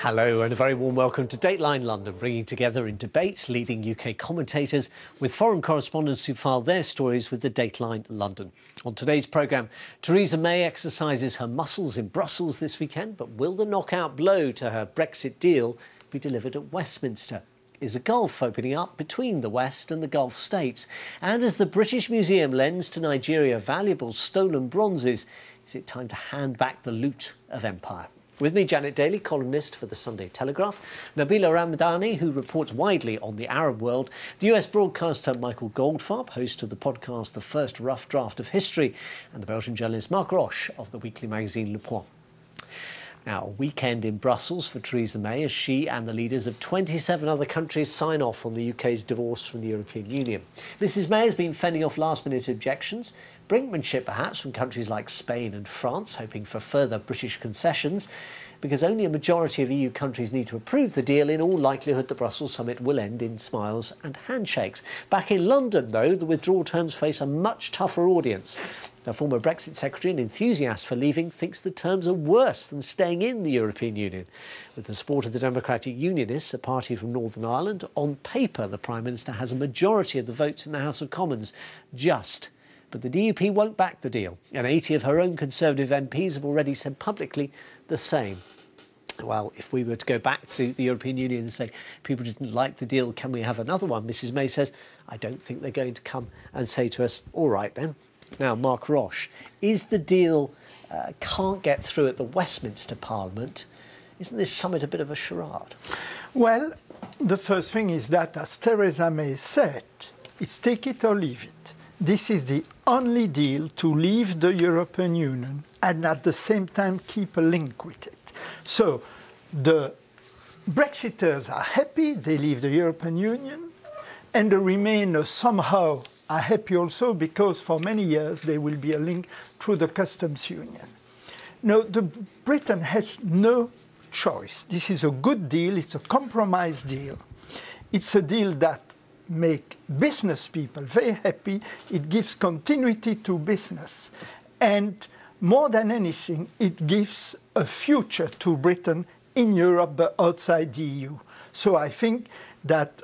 Hello and a very warm welcome to Dateline London, bringing together in debate leading UK commentators with foreign correspondents who filed their stories with the Dateline London. On today's programme, Theresa May exercises her muscles in Brussels this weekend, but will the knockout blow to her Brexit deal be delivered at Westminster? Is a gulf opening up between the West and the Gulf states? And as the British Museum lends to Nigeria valuable stolen bronzes, is it time to hand back the loot of empire? With me, Janet Daly, columnist for the Sunday Telegraph, Nabila Ramdani, who reports widely on the Arab world, the US broadcaster Michael Goldfarb, host of the podcast The First Rough Draft of History, and the Belgian journalist Marc Roche of the weekly magazine Le Point. Now, a weekend in Brussels for Theresa May as she and the leaders of 27 other countries sign off on the UK's divorce from the European Union. Mrs May has been fending off last-minute objections, brinkmanship perhaps from countries like Spain and France, hoping for further British concessions, because only a majority of EU countries need to approve the deal. In all likelihood, the Brussels summit will end in smiles and handshakes. Back in London, though, the withdrawal terms face a much tougher audience. The former Brexit secretary and enthusiast for leaving thinks the terms are worse than staying in the European Union. With the support of the Democratic Unionists, a party from Northern Ireland, on paper the Prime Minister has a majority of the votes in the House of Commons. But the DUP won't back the deal, and 80 of her own Conservative MPs have already said publicly the same. Well, if we were to go back to the European Union and say, people didn't like the deal, can we have another one? Mrs May says, I don't think they're going to come and say to us, all right then. Now, Marc Roche, is the deal can't get through at the Westminster Parliament? Isn't this summit a bit of a charade? Well, the first thing is that, as Theresa May said, it's take it or leave it. This is the only deal to leave the European Union and at the same time keep a link with it. So the Brexiters are happy, they leave the European Union, and the Remainers somehow are happy also because for many years there will be a link through the customs union. Now, Britain has no choice. This is a good deal, it's a compromise deal. It's a deal that makes business people very happy, it gives continuity to business, and more than anything, it gives a future to Britain in Europe but outside the EU. So I think that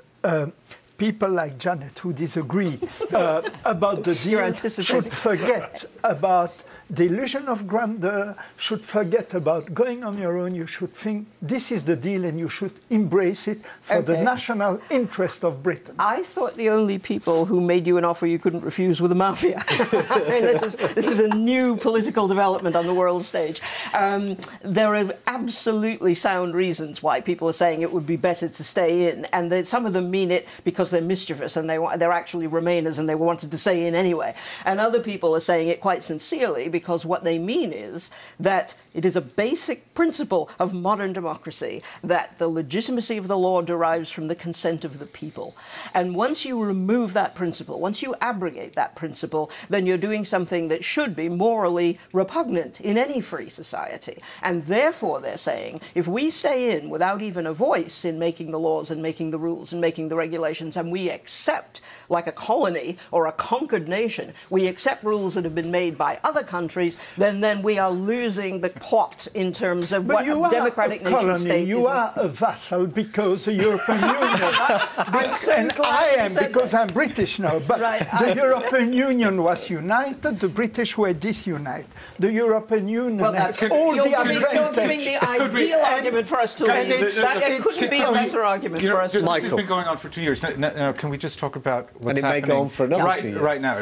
people like Janet, who disagree about the deal, should forget about the illusion of grandeur, should forget about going on your own. You should think this is the deal and you should embrace it for the national interest of Britain. I thought the only people who made you an offer you couldn't refuse were the mafia. This is a new political development on the world stage. There are absolutely sound reasons why people are saying it would be better to stay in, and some of them mean it because they're mischievous and they're actually Remainers and they wanted to stay in anyway. And other people are saying it quite sincerely because what they mean is that it is a basic principle of modern democracy that the legitimacy of the law derives from the consent of the people. And once you remove that principle, once you abrogate that principle, then you're doing something that should be morally repugnant in any free society. And therefore, they're saying, if we stay in without even a voice in making the laws and making the rules and making the regulations, and we accept, like a colony or a conquered nation, we accept rules that have been made by other countries, then we are losing the plot in terms of what a democratic nation state is. You are a vassal because the European Union, and I am because I'm British now, but the European Union was united, the British were disunited. The European Union has all the advantage. You're giving the ideal argument for us to leave. It couldn't be a better argument for us to leave. This has been going on for 2 years. Now, can we just talk about what's happening? And it may go on for another 2 years. Right now.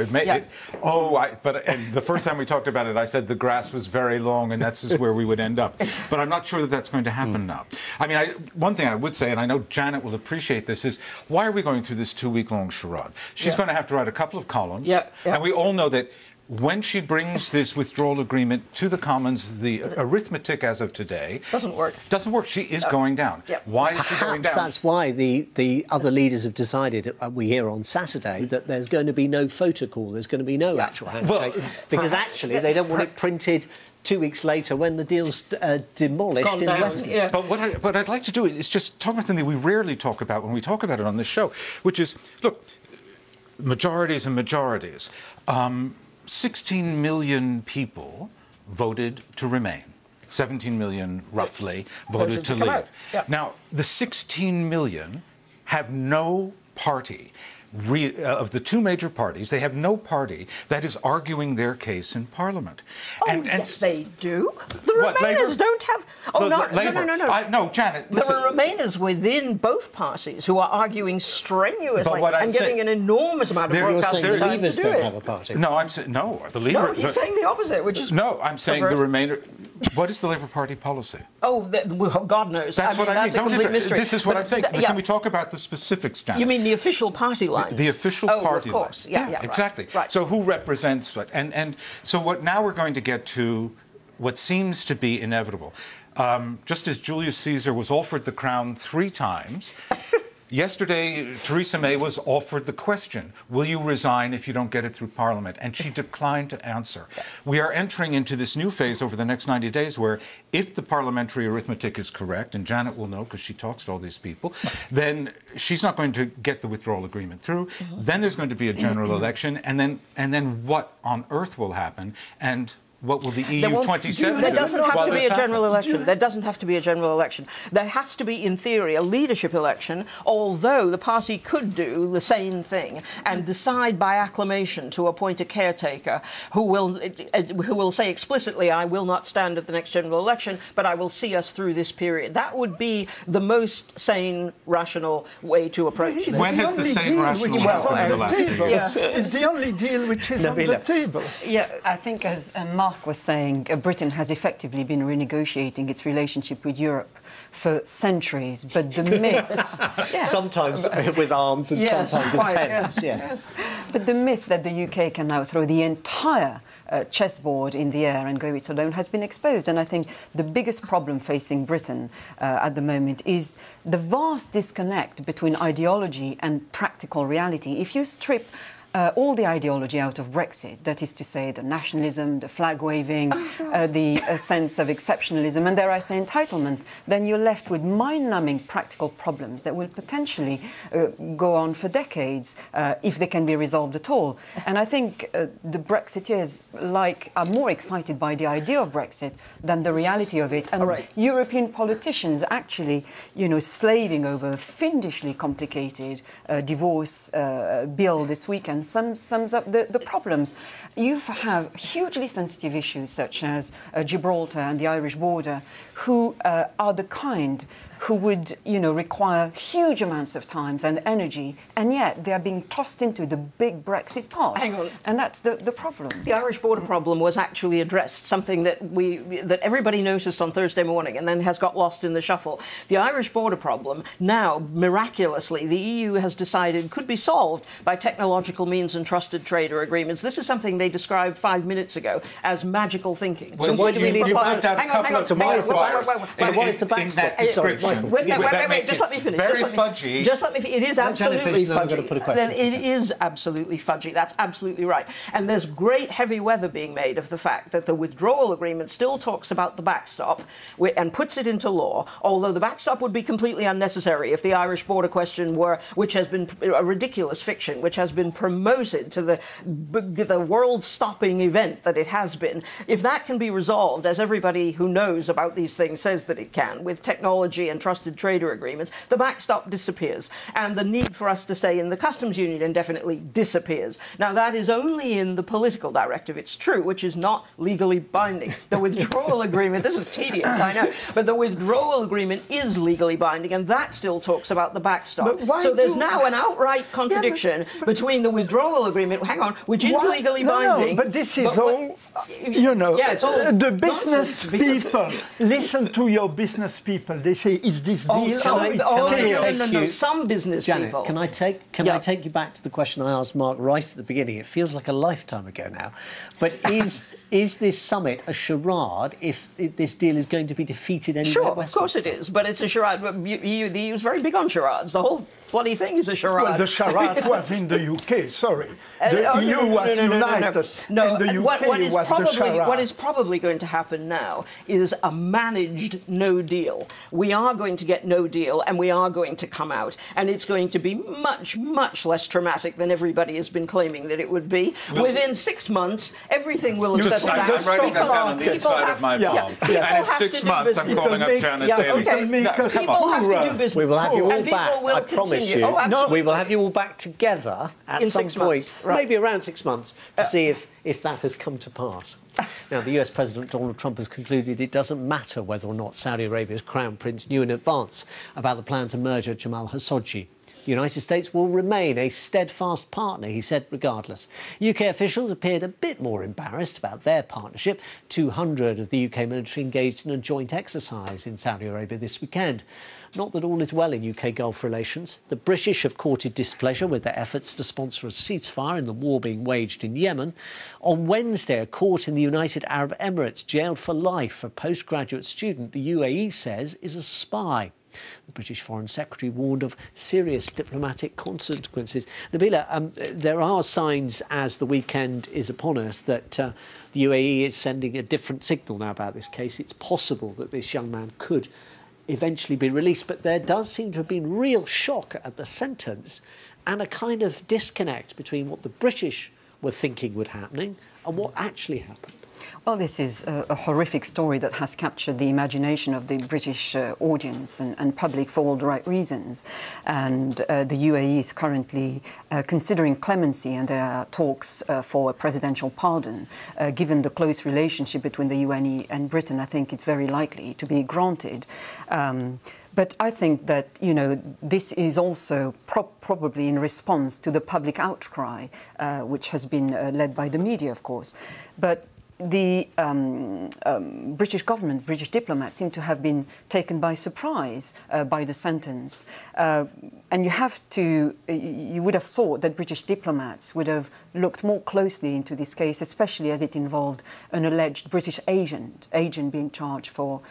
But the first time we talked about it, I said the grass was very long and that's where we would end up. But I'm not sure that that's going to happen now. I mean, one thing I would say, and I know Janet will appreciate this, is why are we going through this 2-week-long charade? She's going to have to write a couple of columns. And we all know that when she brings this withdrawal agreement to the Commons, the arithmetic as of today doesn't work. She is going down. Why is she going down? That's why the other leaders have decided, we hear on Saturday, that there's going to be no photo call, there's going to be no actual handshake, because actually they don't want it printed 2 weeks later when the deal's demolished in Westminster. But what I'd like to do is just talk about something we rarely talk about when we talk about it on this show, which is, look, majorities and majorities. 16 million people voted to remain. 17 million roughly, voted to leave. Yeah. Now, the 16 million have no party. Of the two major parties, they have no party that is arguing their case in Parliament. Oh, yes, they do. The Remainers don't have... Oh, no. No, Janet, listen. There are Remainers within both parties who are arguing strenuously and getting an enormous amount of broadcasting time to do it. The Leavers don't have a party. No, I'm saying... No, the Leader... No, he's saying the opposite, which is... No, I'm saying the Remainer... What is the Labour Party policy? Oh, God knows. That's what I mean. That's a complete mystery. This is what I'm saying. Can we talk about the specifics, Janet? You mean the official party lines? The official party of course. lines. Yeah, exactly. Right. So who represents what? And so what? Now we're going to get to what seems to be inevitable. Just as Julius Caesar was offered the crown 3 times. Yesterday, Theresa May was offered the question, will you resign if you don't get it through Parliament? And she declined to answer. We are entering into this new phase over the next 90 days where if the parliamentary arithmetic is correct, and Janet will know because she talks to all these people, then she's not going to get the withdrawal agreement through. Then there's going to be a general election, and then what on earth will happen? And what will the EU 27 do? There doesn't have to be a general election. There doesn't have to be a general election. There has to be, in theory, a leadership election, although the party could do the same thing and decide by acclamation to appoint a caretaker who will say explicitly, I will not stand at the next general election, but I will see us through this period. That would be the most sane, rational way to approach this. When has the sane, rational happened in the last 2 years? It's the only deal which is on the table. Yeah, I think as Mark was saying, Britain has effectively been renegotiating its relationship with Europe for centuries, but the myth... Sometimes with arms and sometimes with pens, yes. But the myth that the UK can now throw the entire chessboard in the air and go it alone has been exposed. And I think the biggest problem facing Britain at the moment is the vast disconnect between ideology and practical reality. If you strip all the ideology out of Brexit, that is to say the nationalism, the flag-waving, the sense of exceptionalism, and dare I say entitlement, then you're left with mind-numbing practical problems that will potentially go on for decades if they can be resolved at all. And I think the Brexiteers are more excited by the idea of Brexit than the reality of it. And European politicians actually, slaving over a fiendishly complicated divorce bill this weekend sums up the problems. You have hugely sensitive issues such as Gibraltar and the Irish border, who are the kind who would, require huge amounts of time and energy, and yet they are being tossed into the big Brexit pot. Hang on. And that's the problem. The Irish border problem was actually addressed, something that everybody noticed on Thursday morning and then has got lost in the shuffle. The Irish border problem now, miraculously, the EU has decided could be solved by technological means and trusted trader agreements. This is something they described 5 minutes ago as magical thinking. So why do we need to left out a couple of wildfires? So why is the backstop? Sorry, wait, just let me finish. Very fudgy. Just let me finish. It is absolutely fudgy. It is absolutely fudgy. That's absolutely right. And there's great heavy weather being made of the fact that the withdrawal agreement still talks about the backstop and puts it into law, although the backstop would be completely unnecessary if the Irish border question which has been a ridiculous fiction, which has been promoted to the world-stopping event that it has been. If that can be resolved, as everybody who knows about these things says that it can, with technology and trusted trader agreements, the backstop disappears. And the need for us to say in the customs union indefinitely disappears. Now, that is only in the political directive, it's true, which is not legally binding. The withdrawal agreement, this is tedious, I know, but the withdrawal agreement is legally binding, and that still talks about the backstop. So there's now an outright contradiction between the withdrawal agreement, which is legally binding. No, but this is all, it's all the business people, listen to your business people. They say, is this deal some business Janet, people. Can I take you back to the question I asked Mark right at the beginning? It feels like a lifetime ago now. But is this summit a charade if this deal is going to be defeated anyway? Sure, of course it is, but it's a charade. The EU is very big on charades. The whole bloody thing is a charade. Well, the charade was in the UK, sorry. The EU was united, and the UK was the charade. What is probably going to happen now is a managed no deal. We are going to get no deal, and we are going to come out, and it's going to be much, much less traumatic than everybody has been claiming that it would be. Within 6 months, everything will have settled I'm writing that down on the inside of my palm. And in 6 months, I'm calling up Janet Daly. People have to do business. We will have you all and back, people will I promise continue. you. Oh, absolutely. We will have you all back together at In some 6 point, months, right. maybe around 6 months, to see if that has come to pass. Now, the US President Donald Trump has concluded it doesn't matter whether or not Saudi Arabia's Crown Prince knew in advance about the plan to murder Jamel Khashoggi. The United States will remain a steadfast partner, he said, regardless. UK officials appeared a bit more embarrassed about their partnership. 200 of the UK military engaged in a joint exercise in Saudi Arabia this weekend. Not that all is well in UK Gulf relations. The British have courted displeasure with their efforts to sponsor a ceasefire in the war being waged in Yemen. On Wednesday, a court in the United Arab Emirates jailed for life a postgraduate student the UAE says is a spy. The British Foreign Secretary warned of serious diplomatic consequences. Nabila, there are signs as the weekend is upon us that the UAE is sending a different signal now about this case. It's possible that this young man could eventually be released, but there does seem to have been real shock at the sentence and a kind of disconnect between what the British were thinking would happen and what actually happened. Well, this is a horrific story that has captured the imagination of the British audience and public for all the right reasons. And the UAE is currently considering clemency, and there are talks for a presidential pardon. Given the close relationship between the UAE and Britain, I think it's very likely to be granted. But I think that, you know, this is also probably in response to the public outcry, which has been led by the media, of course. But the British government, British diplomats seem to have been taken by surprise by the sentence. And you would have thought that British diplomats would have looked more closely into this case, especially as it involved an alleged British agent being charged for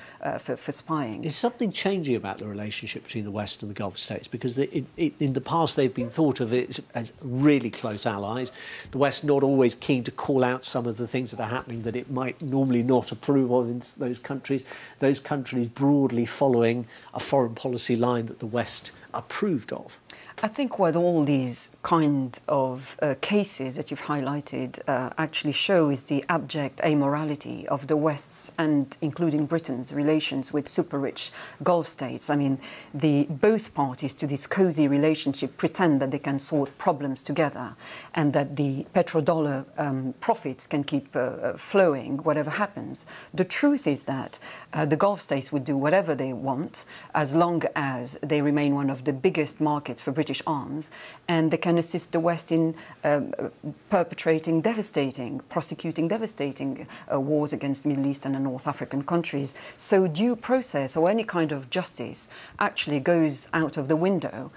spying. Is something changing about the relationship between the West and the Gulf states? Because in the past they've been thought of as really close allies. The West not always keen to call out some of the things that are happening that it might normally not approve of in those countries broadly following a foreign policy line that the West approved of. I think what all these kind of cases that you've highlighted actually show is the abject amorality of the West's and including Britain's relations with super-rich Gulf states. I mean, both parties to this cosy relationship pretend that they can sort problems together and that the petrodollar profits can keep flowing, whatever happens. The truth is that the Gulf states would do whatever they want as long as they remain one of the biggest markets for British arms, and they can assist the West in prosecuting devastating wars against Middle Eastern and North African countries. So due process or any kind of justice actually goes out of the window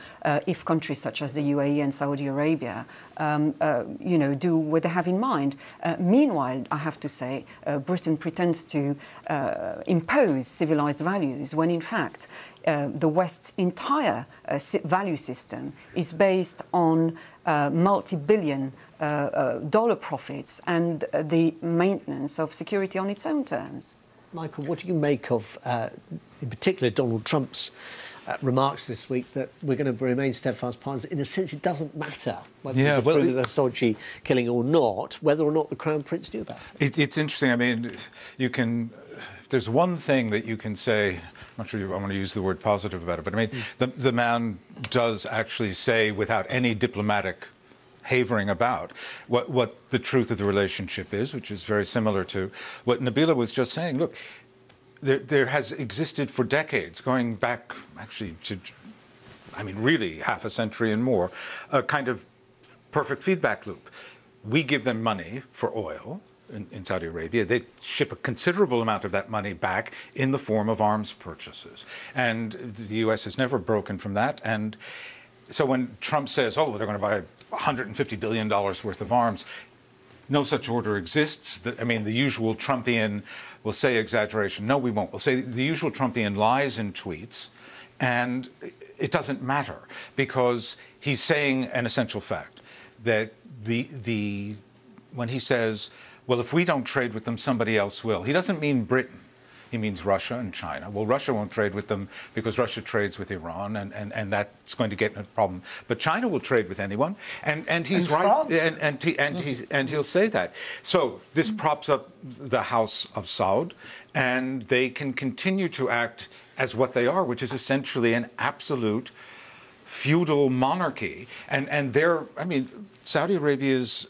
if countries such as the UAE and Saudi Arabia do what they have in mind. Meanwhile, I have to say, Britain pretends to impose civilized values when in fact the West's entire value system is based on multi-billion dollar profits and the maintenance of security on its own terms. Michael, what do you make of, in particular, Donald Trump's remarks this week that we're going to remain steadfast partners? In a sense, it doesn't matter whether you disprove the Khashoggi killing or not, whether or not the Crown Prince knew about it. It's interesting. I mean, there's one thing that you can say. I'm not sure I want to use the word positive about it, but I mean, the man does actually say, without any diplomatic havering about, what the truth of the relationship is, which is very similar to what Nabila was just saying. Look, there has existed for decades, going back actually to, I mean, really half a century and more, a kind of perfect feedback loop. We give them money for oil. In Saudi Arabia, they ship a considerable amount of that money back in the form of arms purchases. And the U.S. has never broken from that. And so when Trump says, oh, they're going to buy $150 billion worth of arms, no such order exists. I mean, the usual Trumpian will say exaggeration. No, we won't. We'll say the usual Trumpian lies in tweets. And it doesn't matter because he's saying an essential fact that when he says, well, if we don't trade with them, somebody else will. He doesn't mean Britain. he means Russia and China. Well, Russia won't trade with them because Russia trades with Iran, and that's going to get in a problem. But China will trade with anyone, and he's right, and he'll say that. So this props up the House of Saud, and they can continue to act as what they are, which is essentially an absolute feudal monarchy. And Saudi Arabia's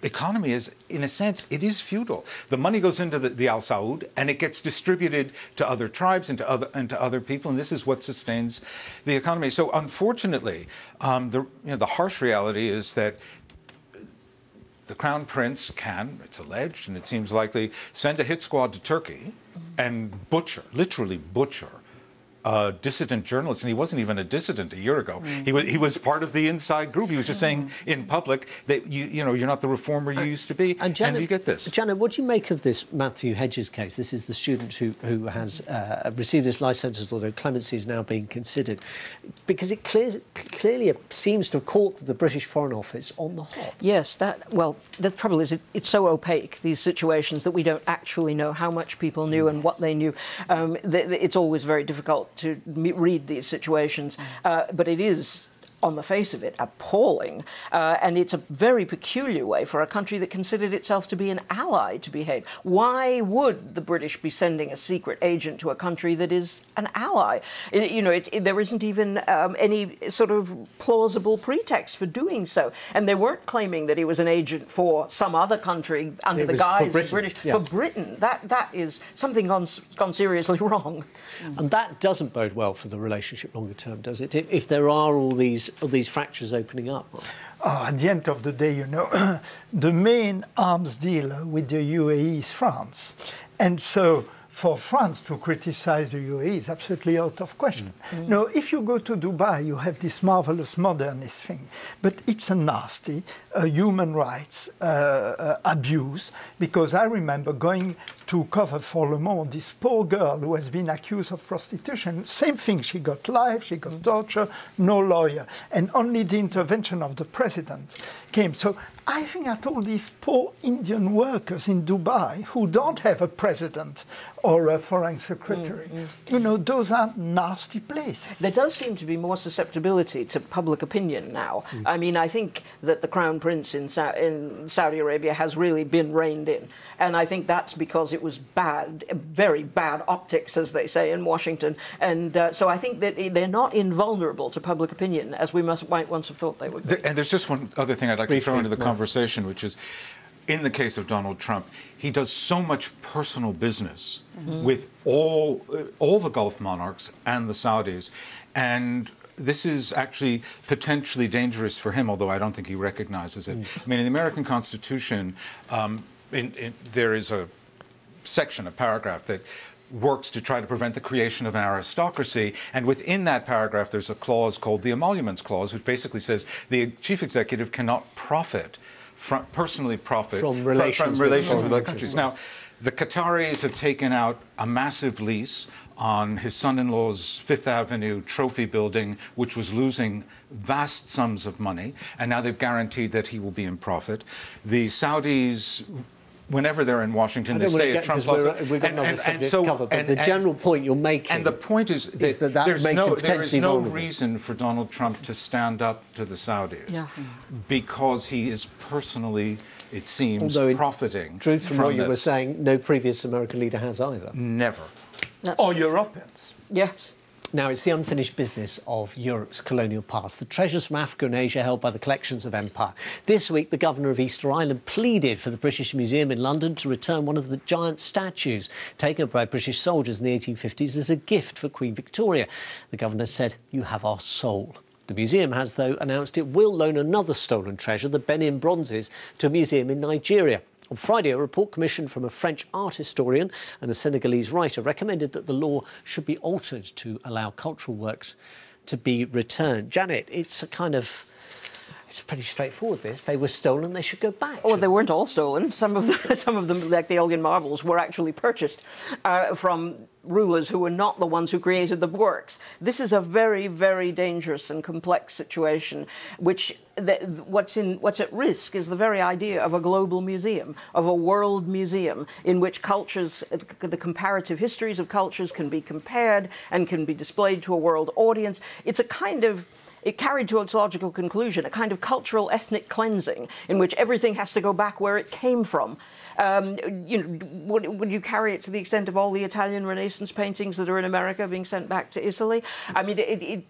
economy is, in a sense, it is feudal. The money goes into the Al Saud, and it gets distributed to other tribes and to other people, and this is what sustains the economy. So, unfortunately, the harsh reality is that the Crown Prince can, it's alleged, and it seems likely, send a hit squad to Turkey and literally butcher dissident journalists, and he wasn't even a dissident a year ago. He was part of the inside group. He was just saying in public that you're not the reformer you used to be, and you get this. Janet, what do you make of this Matthew Hedges case? This is the student who has received this life sentence, although clemency is now being considered, because it clearly seems to have caught the British Foreign Office on the hop. Yes, the trouble is it's so opaque, these situations, that we don't actually know how much people knew and what they knew. It's always very difficult to read these situations, but it is, on the face of it, appalling. And it's a very peculiar way for a country that considered itself to be an ally to behave. Why would the British be sending a secret agent to a country that is an ally? There isn't even any sort of plausible pretext for doing so. And they weren't claiming that he was an agent for some other country under the guise of British. Yeah. For Britain. That is something gone seriously wrong. And that doesn't bode well for the relationship longer term, does it? If there are all these fractures opening up. At the end of the day, the main arms dealer with the UAE is France. And so for France to criticize the UAE is absolutely out of question. Now, if you go to Dubai, you have this marvelous modernist thing, but it's a nasty human rights abuse, because I remember going to cover for Le Monde this poor girl who has been accused of prostitution. Same thing, she got life, she got torture, no lawyer, and only the intervention of the president came. So I think that all these poor Indian workers in Dubai who don't have a president or a foreign secretary, those are nasty places. There does seem to be more susceptibility to public opinion now. I mean, I think that the Crown Prince in Saudi Arabia has really been reined in. And I think that's because it was bad, very bad optics, as they say in Washington. And so I think that they're not invulnerable to public opinion, as we might once have thought they would be. And there's just one other thing I'd like to throw into the conversation, which is, in the case of Donald Trump, he does so much personal business with all the Gulf monarchs and the Saudis. And this is actually potentially dangerous for him, although I don't think he recognizes it. I mean, in the American Constitution, there is a section, a paragraph that works to try to prevent the creation of an aristocracy. And within that paragraph, there's a clause called the Emoluments Clause, which basically says the chief executive cannot personally profit from relations with other countries. Now, the Qataris have taken out a massive lease on his son-in-law's Fifth Avenue trophy building, which was losing vast sums of money, and now they've guaranteed that he will be in profit. The Saudis, whenever they're in Washington, they stay at Trump's house. We've got another subject covered, but the general point you're making... And the point is that there is no reason for Donald Trump to stand up to the Saudis because he is personally, it seems, profiting truth from what you this. were saying, no previous American leader has either. Never. Or Europeans. Yes. Now, it's the unfinished business of Europe's colonial past, the treasures from Africa and Asia held by the collections of empire. This week, the governor of Easter Island pleaded for the British Museum in London to return one of the giant statues taken by British soldiers in the 1850s as a gift for Queen Victoria. The governor said, "You have our soul." The museum has, though, announced it will loan another stolen treasure, the Benin bronzes, to a museum in Nigeria. On Friday, a report commissioned from a French art historian and a Senegalese writer recommended that the law should be altered to allow cultural works to be returned. Janet, it's a kind of it's pretty straightforward, this. They were stolen, they should go back. Well, they weren't all stolen. Some of them, like the Elgin marbles, were actually purchased from rulers who were not the ones who created the works. This is a very, very dangerous and complex situation, what's at risk is the very idea of a global museum, of a world museum, in which cultures, the comparative histories of cultures can be compared and can be displayed to a world audience. It's a kind of, it carried to its logical conclusion, a kind of cultural ethnic cleansing in which everything has to go back where it came from. Would you carry it to the extent of all the Italian Renaissance paintings that are in America being sent back to Italy? I mean, it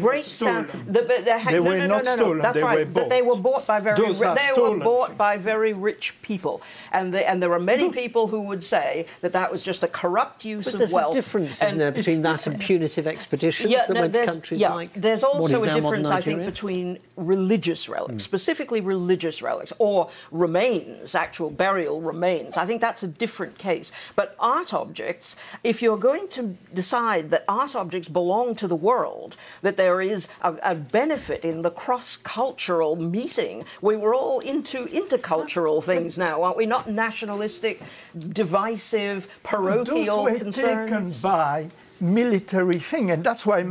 breaks down. They were not stolen. That's right. But they were bought by very rich people, and there are many people who would say that that was just a corrupt use of wealth. There's a difference, isn't there, between that and punitive expeditions that went to countries like there's also a difference, I think, Nigeria? Between religious relics, specifically religious relics, or remains, actual burial remains. I think that's a different case. But art objects, if you're going to decide that art objects belong to the world, that there is a benefit in the cross-cultural meeting. We were all into intercultural things now, aren't we? Not nationalistic, divisive, parochial concerns. Those were taken by military thing, and that's why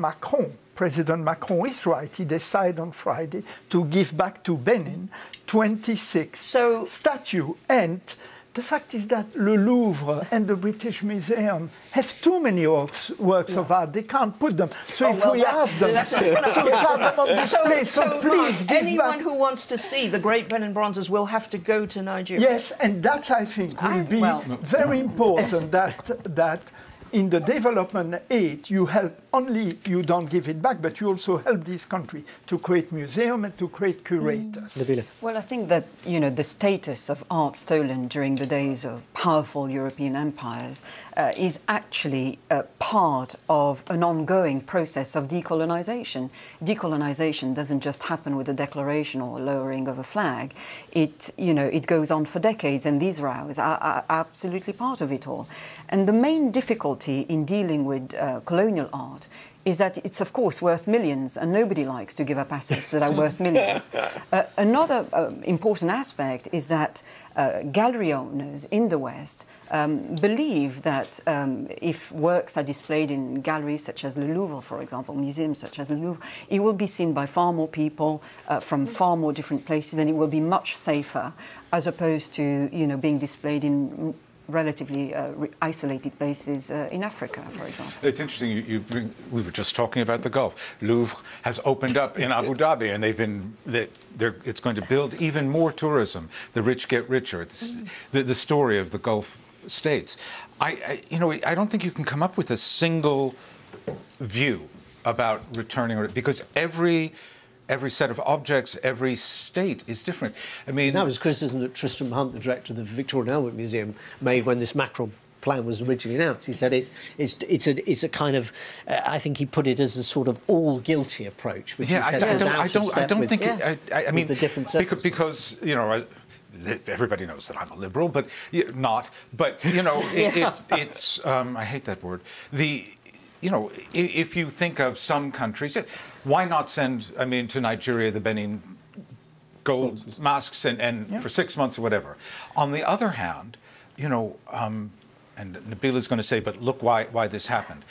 President Macron is right. He decided on Friday to give back to Benin 26 statues. And the fact is that the Louvre and the British Museum have too many works of art. They can't put them. So we ask them, we have them on display. So please give anyone back. who wants to see the great Benin bronzes will have to go to Nigeria. Yes, and that, I think, will be very important that in the development aid, you help only, you don't give it back, but you also help this country to create museums and to create curators. Well, I think that, the status of art stolen during the days of powerful European empires is actually part of an ongoing process of decolonization. Decolonization doesn't just happen with a declaration or a lowering of a flag. It goes on for decades, and these rows are absolutely part of it all. And the main difficulty in dealing with colonial art is that it's, of course, worth millions, and nobody likes to give up assets that are worth millions. Another important aspect is that gallery owners in the West believe that if works are displayed in galleries such as the Louvre, for example, museums such as the Louvre, it will be seen by far more people from far more different places, and it will be much safer, as opposed to, being displayed in relatively isolated places in Africa, for example. It's interesting. We were just talking about the Gulf. Louvre has opened up in Abu Dhabi, and it's going to build even more tourism. The rich get richer. It's the story of the Gulf states. I don't think you can come up with a single view about returning, because every set of objects, every state is different. I mean, that was criticism that Tristram Hunt, the director of the Victoria and Albert Museum, made when this Macron plan was originally announced. He said it's a kind of, I think he put it as a sort of all guilty approach, which I don't think I mean, the different because everybody knows that I'm a liberal, but not. But it's I hate that word. If you think of some countries, why not send, to Nigeria the Benin gold masks and for 6 months or whatever? On the other hand, and Nabila's going to say, but look why this happened.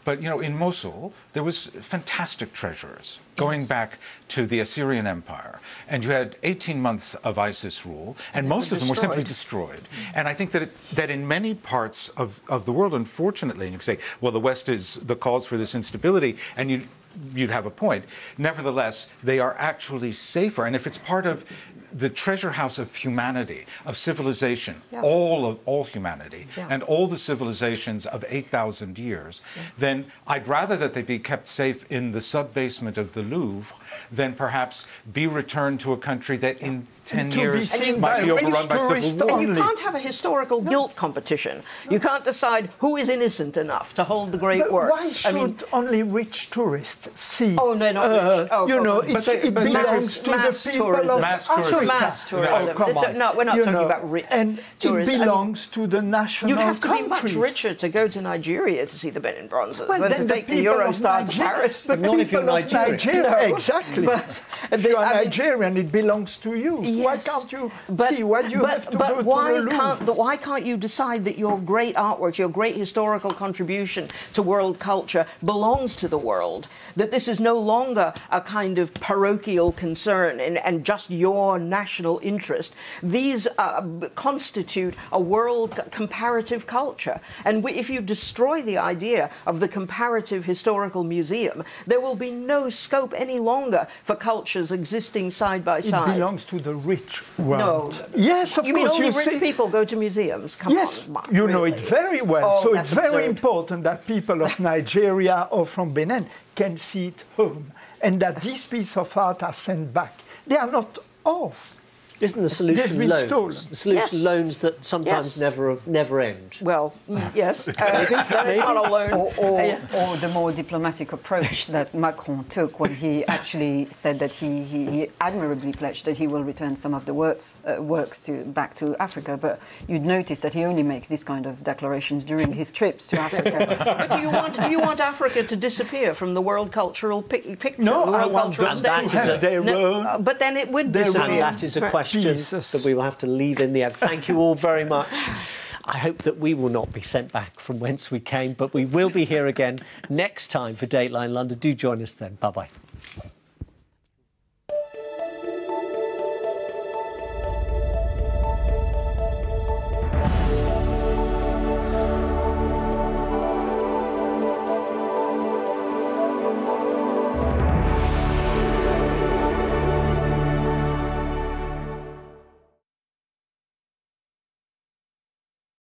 But, in Mosul, there was fantastic treasures going back to the Assyrian Empire. And you had 18 months of ISIS rule, and most of them were simply destroyed. And I think that in many parts of the world, unfortunately, and you can say, well, the West is the cause for this instability, and you'd have a point. Nevertheless, they are actually safer. And if it's part of the treasure house of humanity, of civilization, all humanity, and all the civilizations of 8,000 years, then I'd rather that they be kept safe in the sub-basement of the Louvre than perhaps be returned to a country that in 10 years might be overrun by civil war. And you can't have a historical guilt competition. You can't decide who is innocent enough to hold the great works. Why should only rich tourists must see. Oh, no, not rich. Oh, you know, come on. it belongs to the mass people tourism. of Mass tourism. Africa. Mass tourism. Oh, come on. No, we're not You talking know, about rich and tourism. it belongs to the national You'd have to be countries. much richer to go to Nigeria to see the Benin Bronzes Well, than then to the take the people of Eurostar to Nigeria- Paris. But not if you're people of Nigerian. Nigeria, No. exactly. But if you are I mean- Nigerian, it belongs to you. Why Yes. can't you see? Why do you have to go to why the Louvre? why can't you decide that your great artworks, your great historical contribution to world culture belongs to the world? That this is no longer a kind of parochial concern and just your national interest. These constitute a world comparative culture. And if you destroy the idea of the comparative historical museum, there will be no scope any longer for cultures existing side by It side. belongs to the rich world. No. Yes, of You mean course. only you rich see. people go to museums? Come Yes, on. you know really? it very well. Oh, So that's it's very absurd. important that people of Nigeria or from Benin can see it home, and that these pieces of art are sent back. They are not ours. Isn't the They've solution been loans? stolen. The solution Yes. loans that sometimes Yes. never end. Well, yes. That's not a loan. Or the more diplomatic approach that Macron took when he actually said that he admirably pledged that he will return some of the works back to Africa. But you'd notice that he only makes this kind of declarations during his trips to Africa. But do you want Africa to disappear from the world cultural picture? No, the I world want cultural them that to is have their own. But then it would Their disappear. And that is a question pieces. that we will have to leave in the end. Thank you all very much. I hope that we will not be sent back from whence we came, but we will be here again next time for Dateline London. Do join us then. Bye-bye.